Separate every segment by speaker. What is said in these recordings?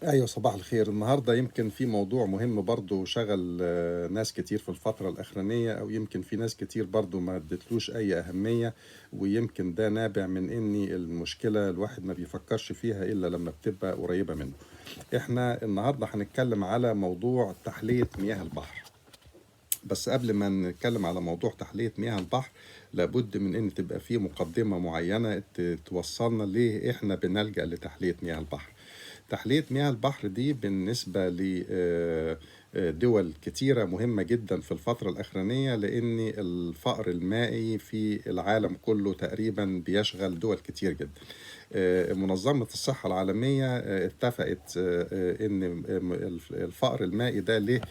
Speaker 1: ايوه، صباح الخير. النهارده يمكن في موضوع مهم برضو شغل ناس كتير في الفترة الأخرانية، أو يمكن في ناس كتير برضو ما ادتلوش أي أهمية. ويمكن ده نابع من إن المشكلة الواحد ما بيفكرش فيها إلا لما بتبقى قريبة منه. احنا النهارده هنتكلم على موضوع تحلية مياه البحر. بس قبل ما نتكلم على موضوع تحلية مياه البحر، لابد من ان تبقى فيه مقدمة معينة توصلنا ليه احنا بنلجأ لتحلية مياه البحر. تحلية مياه البحر دي بالنسبة لدول كتيرة مهمة جدا في الفترة الأخرانية، لأن الفقر المائي في العالم كله تقريبا بيشغل دول كتير جدا. منظمة الصحة العالمية اتفقت إن الفقر المائي ده له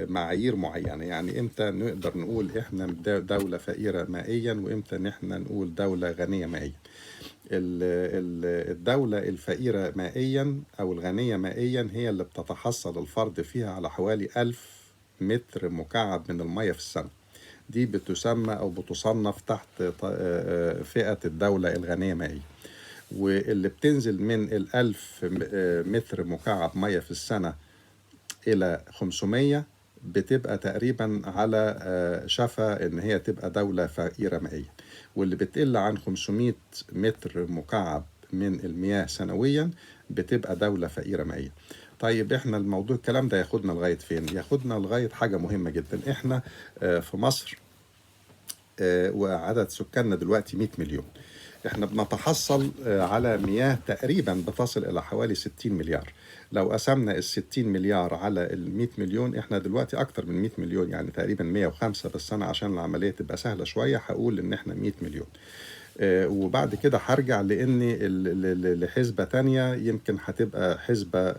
Speaker 1: معايير معينة. يعني إمتى نقدر نقول إحنا دولة فقيرة مائيا، وإمتى نحن نقول دولة غنية مائيا. الدولة الفقيرة مائيا أو الغنية مائيا هي اللي بتتحصل الفرد فيها على حوالي 1000 متر مكعب من المياه في السنة. دي بتسمى أو بتصنف تحت فئة الدولة الغنية مائيا. واللي بتنزل من 1000 متر مكعب مية في السنة إلى 500 بتبقى تقريبا على شفا إن هي تبقى دولة فقيرة مائية. واللي بتقل عن 500 متر مكعب من المياه سنويا بتبقى دولة فقيرة مائية. طيب احنا الموضوع الكلام ده ياخدنا لغاية فين؟ ياخدنا لغاية حاجة مهمة جدا. احنا في مصر وعدد سكاننا دلوقتي 100 مليون. احنا بنتحصل على مياه تقريبا بتصل الى حوالي 60 مليار. لو قسمنا ال 60 مليار على ال 100 مليون، احنا دلوقتي اكتر من 100 مليون، يعني تقريبا 105. بس انا عشان العملية تبقى سهلة شوية هقول ان احنا 100 مليون. وبعد كده هرجع لان لحسبة تانية يمكن هتبقى حسبة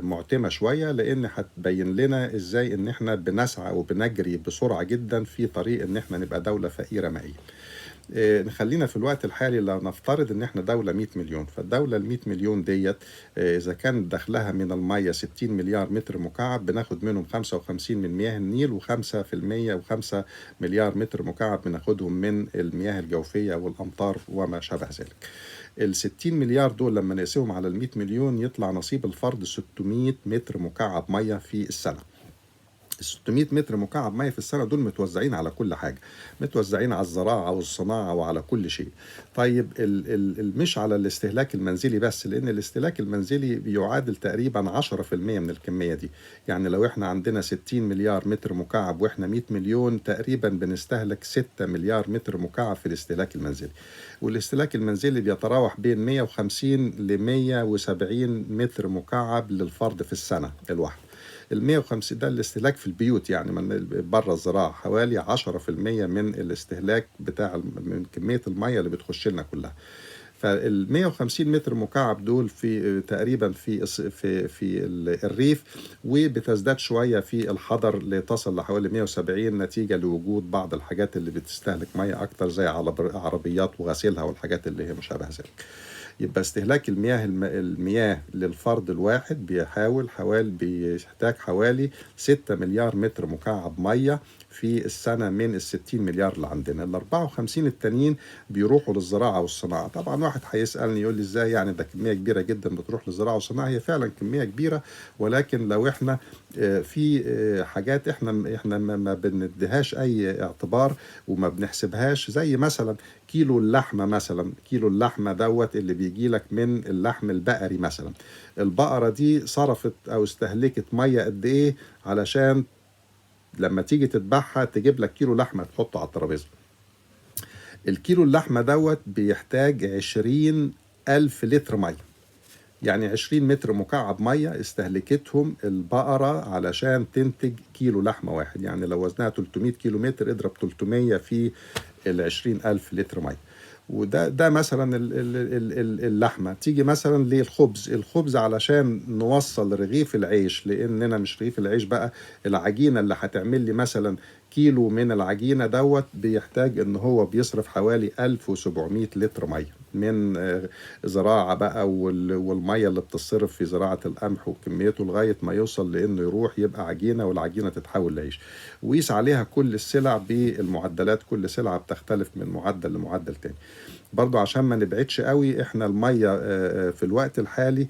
Speaker 1: معتمة شوية، لان هتبين لنا ازاي ان احنا بنسعى وبنجري بسرعة جدا في طريق ان احنا نبقى دولة فقيرة مائية. نخلينا في الوقت الحالي لو نفترض ان احنا دولة 100 مليون، فالدولة ال 100 مليون ديت اذا كان دخلها من المية 60 مليار متر مكعب، بناخد منهم 55 من مياه النيل، و5% و5 مليار متر مكعب بناخدهم من المياه الجوفية والامطار وما شابه ذلك. ال 60 مليار دول لما نقسمهم على ال 100 مليون يطلع نصيب الفرد 600 متر مكعب مية في السنة. ال 600 متر مكعب ميه في السنه دول متوزعين على كل حاجه، متوزعين على الزراعه والصناعه وعلى كل شيء. طيب مش على الاستهلاك المنزلي بس، لان الاستهلاك المنزلي بيعادل تقريبا 10% من الكميه دي. يعني لو احنا عندنا 60 مليار متر مكعب واحنا 100 مليون، تقريبا بنستهلك 6 مليار متر مكعب في الاستهلاك المنزلي. والاستهلاك المنزلي بيتراوح بين 150 ل 170 متر مكعب للفرد في السنه الواحده. ال 150 ده الاستهلاك في البيوت، يعني من بره الزراعة حوالي 10% من الاستهلاك من كمية المية اللي بتخش لنا كلها. فال 150 متر مكعب دول في تقريبا في الريف، وبتزداد شويه في الحضر لتصل لحوالي 170 نتيجه لوجود بعض الحاجات اللي بتستهلك ميه اكتر زي عربيات وغسيلها والحاجات اللي هي مشابهه ذلك. يبقى استهلاك المياه للفرد الواحد بيحتاج حوالي 6 مليار متر مكعب مية في السنة من ال 60 مليار اللي عندنا. ال 54 التانيين بيروحوا للزراعة والصناعة. طبعا واحد هيسألني يقول لي ازاي يعني ده كمية كبيرة جدا بتروح للزراعة والصناعة. هي فعلا كمية كبيرة، ولكن لو احنا في حاجات احنا ما بنديهاش اي اعتبار وما بنحسبهاش، زي مثلا كيلو اللحمة. مثلا كيلو اللحمة دوت اللي بيجي لك من اللحم البقري مثلا، البقرة دي صرفت او استهلكت مية قد ايه علشان لما تيجي تذبحها تجيب لك كيلو لحمة تحطه على الترابيزة. الكيلو اللحمة دوت بيحتاج 20,000 لتر مية. يعني 20 متر مكعب مية استهلكتهم البقرة علشان تنتج كيلو لحمة واحد. يعني لو وزنها 300 كيلو متر اضرب 300 في 20,000 لتر مية. وده مثلا اللحمة. تيجي مثلا للخبز. الخبز علشان نوصل رغيف العيش، لاننا مش رغيف العيش بقى، العجينة اللي هتعمل لي مثلا كيلو من العجينة دوت بيحتاج ان هو بيصرف حوالي 1700 لتر مية من زراعة بقى، والمية اللي بتصرف في زراعة القمح وكميته لغاية ما يوصل لانه يروح يبقى عجينة والعجينة تتحول لعيش. وقيس عليها كل السلع بالمعدلات، كل سلعة بتختلف من معدل لمعدل تاني. برضو عشان ما نبعدش قوي، احنا المية في الوقت الحالي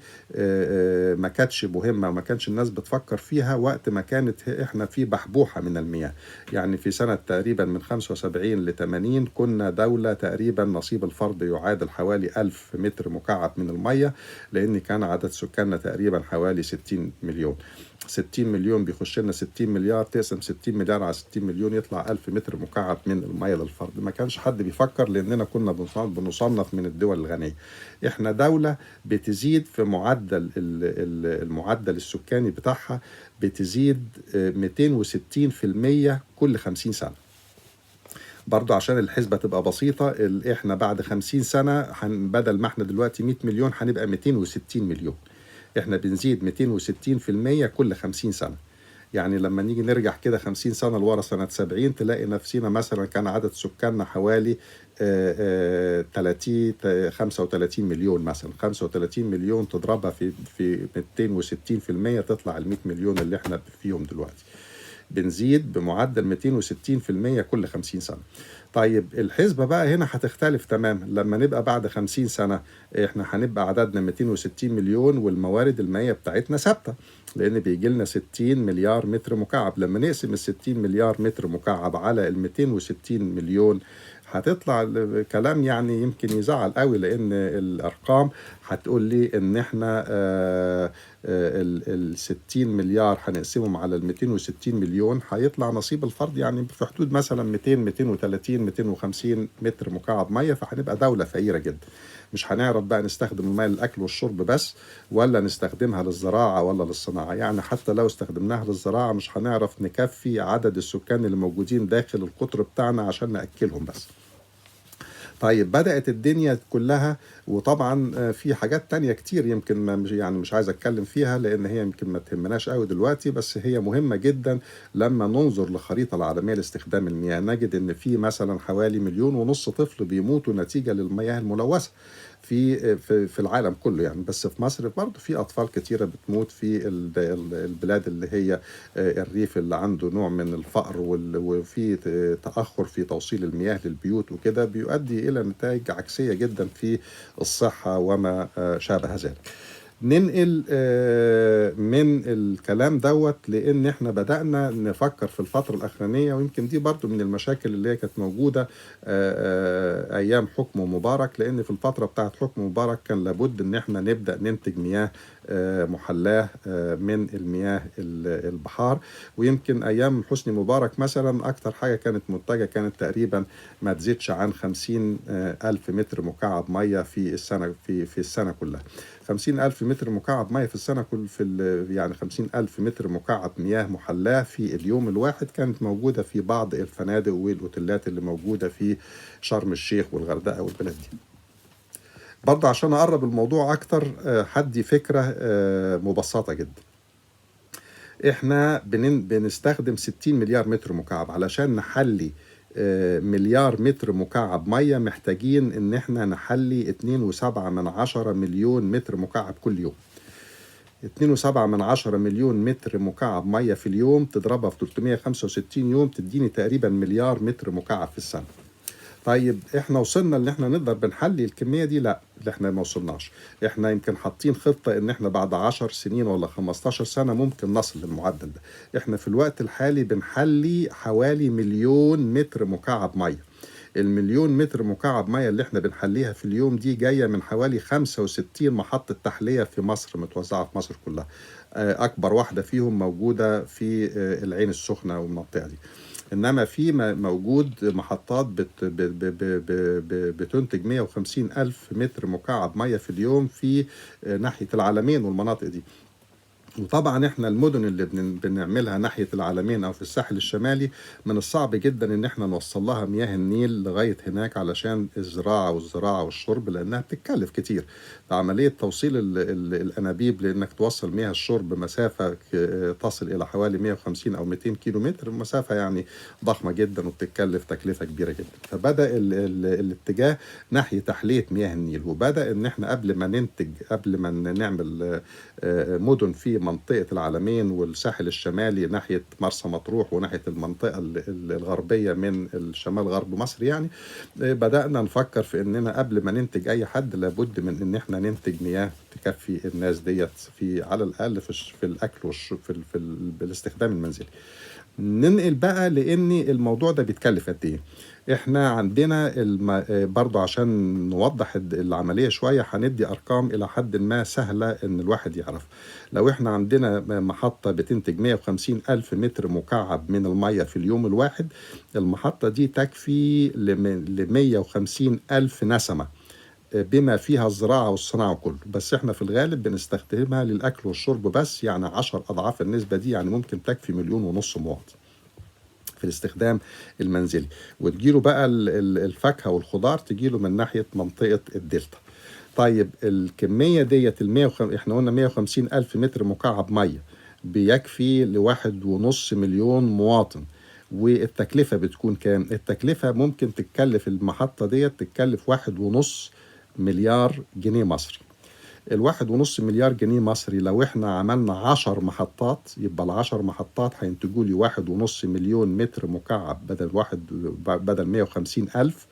Speaker 1: ما كانتش مهمة وما كانش الناس بتفكر فيها وقت ما كانت احنا في بحبوحة من المياه. يعني في سنة تقريبا من 75 ل 80 كنا دولة تقريبا نصيب الفرد يعادل حوالي 1000 متر مكعب من المية، لأن كان عدد سكاننا تقريبا حوالي 60 مليون. 60 مليون بيخش لنا 60 مليار، تقسم 60 مليار على 60 مليون يطلع 1000 متر مكعب من المية للفرد. ما كانش حد بيفكر لأننا كنا بنصنف من الدول الغنية. احنا دولة بتزيد في معدل المعدل السكاني بتاعها بتزيد 260% كل 50 سنة. برضو عشان الحسبة تبقى بسيطة، احنا بعد 50 سنة بدل ما احنا دلوقتي 100 مليون هنبقى 260 مليون. احنا بنزيد 260% كل 50 سنة. يعني لما نيجي نرجع كده 50 سنة لورا، سنة 70 تلاقي نفسنا مثلا كان عدد سكاننا حوالي 35 مليون مثلا. 35 مليون تضربها في 260% تطلع ال 100 مليون اللي احنا فيهم دلوقتي. بنزيد بمعدل 260% كل 50 سنة. طيب الحسبة بقى هنا هتختلف تماما. لما نبقى بعد 50 سنة احنا هنبقى عددنا 260 مليون والموارد المائية بتاعتنا ثابتة، لأن بيجي لنا 60 مليار متر مكعب. لما نقسم ال 60 مليار متر مكعب على ال 260 مليون هتطلع كلام يعني يمكن يزعل قوي، لأن الأرقام هتقول لي إن إحنا ال 60 مليار هنقسمهم على ال 260 مليون هيطلع نصيب الفرد يعني في حدود مثلا 200 230 250 متر مكعب ميه. فهنبقى دولة فقيرة جدا. مش هنعرف بقى نستخدم الماء للأكل والشرب بس، ولا نستخدمها للزراعة ولا للصناعة. يعني حتى لو استخدمناها للزراعة مش هنعرف نكفي عدد السكان اللي موجودين داخل القطر بتاعنا عشان نأكلهم بس. طيب بدأت الدنيا كلها، وطبعا في حاجات تانية كتير يمكن مش عايز اتكلم فيها لان هي يمكن ما تهمناش قوي دلوقتي، بس هي مهمة جدا. لما ننظر لخريطة العالمية لاستخدام المياه نجد ان في مثلا حوالي 1.5 مليون طفل بيموتوا نتيجة للمياه الملوثة في العالم كله يعني. بس في مصر برضه في أطفال كتيرة بتموت في البلاد اللي هي الريف اللي عنده نوع من الفقر وفي تأخر في توصيل المياه للبيوت وكده، بيؤدي إلى نتائج عكسية جدا في الصحة وما شابه ذلك. ننقل من الكلام دوت، لان احنا بدأنا نفكر في الفترة الاخرانية، ويمكن دي برضو من المشاكل اللي هي كانت موجودة ايام حكم مبارك. لان في الفترة بتاعت حكم مبارك كان لابد ان احنا نبدأ ننتج مياه محلاة من المياه البحار. ويمكن ايام حسني مبارك مثلا اكتر حاجة كانت منتجة كانت تقريبا ما تزيدش عن 50 ألف متر مكعب مية في السنة في السنة كلها. 50 ألف متر مكعب مية في السنة يعني 50 ألف متر مكعب مياه محلاة في اليوم الواحد كانت موجودة في بعض الفنادق والأوتيلات اللي موجودة في شرم الشيخ والغردقة والبلاد دي. برضه عشان أقرب الموضوع أكتر هدي فكرة مبسطة جدا. إحنا بنستخدم 60 مليار متر مكعب علشان نحلي مليار متر مكعب مية. محتاجين ان احنا نحلي 2.7 مليون متر مكعب كل يوم. 2.7 مليون متر مكعب مية في اليوم تضربها في 365 يوم تديني تقريبا مليار متر مكعب في السنة. طيب احنا وصلنا ان احنا نقدر بنحلي الكمية دي؟ لا، احنا ما وصلناش. احنا يمكن حاطين خطة ان احنا بعد 10 سنين ولا 15 سنة ممكن نصل للمعدل ده. احنا في الوقت الحالي بنحلي حوالي 1,000,000 متر مكعب مية. المليون متر مكعب مية اللي احنا بنحليها في اليوم دي جاية من حوالي 65 محطة تحلية في مصر، متوزعة في مصر كلها. اكبر واحدة فيهم موجودة في العين السخنة والمنطقة دي. انما في موجود محطات بتنتج 150 ألف متر مكعب مية في اليوم في ناحية العلمين والمناطق دي. وطبعا احنا المدن اللي بنعملها ناحية العلمين او في الساحل الشمالي من الصعب جدا ان احنا نوصل لها مياه النيل لغاية هناك علشان الزراعة والشرب، لانها بتتكلف كتير. عملية توصيل الانابيب لانك توصل مياه الشرب مسافة تصل الى حوالي 150 او 200 كيلو متر، مسافة يعني ضخمة جدا وبتتكلف تكلفة كبيرة جدا. فبدأ الاتجاه ناحية تحلية مياه النيل، وبدأ ان احنا قبل ما نعمل مدن في منطقة العلمين والساحل الشمالي ناحية مرسى مطروح وناحية المنطقة الغربية من الشمال غرب مصر يعني، بدأنا نفكر في إننا قبل ما ننتج أي حد لابد من إن إحنا ننتج مياه تكفي الناس ديت في على الأقل في الأكل بالاستخدام المنزلي. ننقل بقى لأن الموضوع ده بيتكلف قد إيه. إحنا عندنا برضو عشان نوضح العملية شوية هندي أرقام إلى حد ما سهلة إن الواحد يعرف. لو إحنا عندنا محطة بتنتج 150 ألف متر مكعب من المية في اليوم الواحد، المحطة دي تكفي ل 150 ألف نسمة بما فيها الزراعة والصناعة كله، بس احنا في الغالب بنستخدمها للأكل والشرب بس، يعني 10 أضعاف النسبة دي، يعني ممكن تكفي 1.5 مليون مواطن في الاستخدام المنزلي. وتجيله بقى الفاكهة والخضار تجيله من ناحية منطقة الدلتا. طيب الكمية ديت احنا قلنا 150 ألف متر مكعب مية بيكفي ل1.5 مليون مواطن. والتكلفة بتكون كام؟ التكلفة ممكن تتكلف المحطة ديت تتكلف 1.5 مليار جنيه مصري. 1.5 مليار جنيه مصري لو احنا عملنا 10 محطات، يبقى ال10 محطات هينتجوا لي 1.5 مليون متر مكعب بدل 150 ألف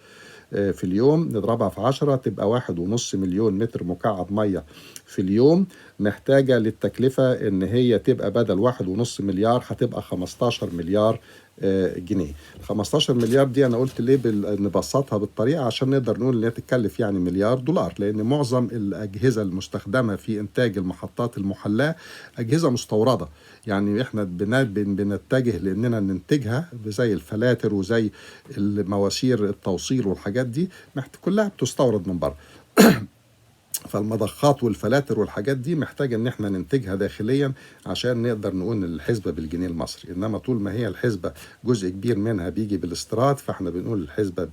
Speaker 1: في اليوم. نضربها في 10 تبقى 1.5 مليون متر مكعب مية في اليوم، محتاجة للتكلفة ان هي تبقى بدل 1.5 مليار هتبقى 15 مليار جنيه. 15 مليار دي انا قلت ليه نبسطها بالطريقة عشان نقدر نقول ان هي تتكلف يعني مليار دولار، لان معظم الاجهزة المستخدمة في انتاج المحطات المحلاة اجهزة مستوردة. يعني احنا بنتجه لاننا ننتجها زي الفلاتر وزي المواسير التوصيل والحاجات دي كلها بتستورد من بره. فالمضخات والفلاتر والحاجات دي محتاجة ان احنا ننتجها داخليا عشان نقدر نقول الحسبة بالجنيه المصري. انما طول ما هي الحسبة جزء كبير منها بيجي بالاستيراد فاحنا بنقول الحسبة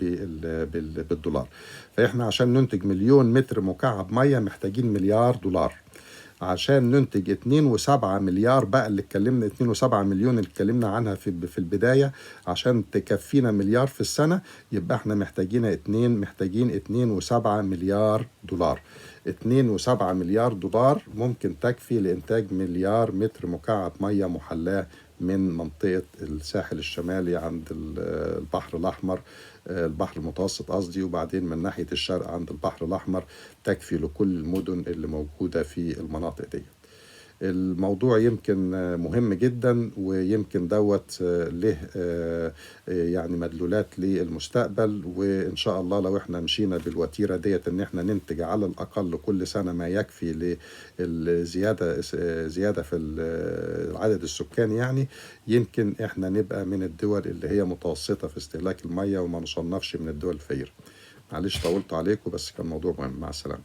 Speaker 1: بالدولار. فاحنا عشان ننتج 1,000,000 متر مكعب مية محتاجين مليار دولار. عشان ننتج 2.7 مليار بقى اللي اتكلمنا 2.7 مليون اللي اتكلمنا عنها في البداية عشان تكفينا مليار في السنة، يبقى احنا محتاجين 2.7 مليار دولار. 2.7 مليار دولار ممكن تكفي لإنتاج مليار متر مكعب مية محلاة من منطقة الساحل الشمالي عند البحر الأحمر، البحر المتوسط قصدي، وبعدين من ناحية الشرق عند البحر الأحمر تكفي لكل المدن اللي موجودة في المناطق دي. الموضوع يمكن مهم جدا، ويمكن دوت له يعني مدلولات للمستقبل. وإن شاء الله لو احنا مشينا بالوتيرة ديت ان احنا ننتج على الأقل كل سنة ما يكفي لزيادة في العدد السكاني، يعني يمكن احنا نبقى من الدول اللي هي متوسطة في استهلاك المية وما نصنفش من الدول الفقيرة. معلش طولت عليكم بس كان موضوع مهم. مع السلامة.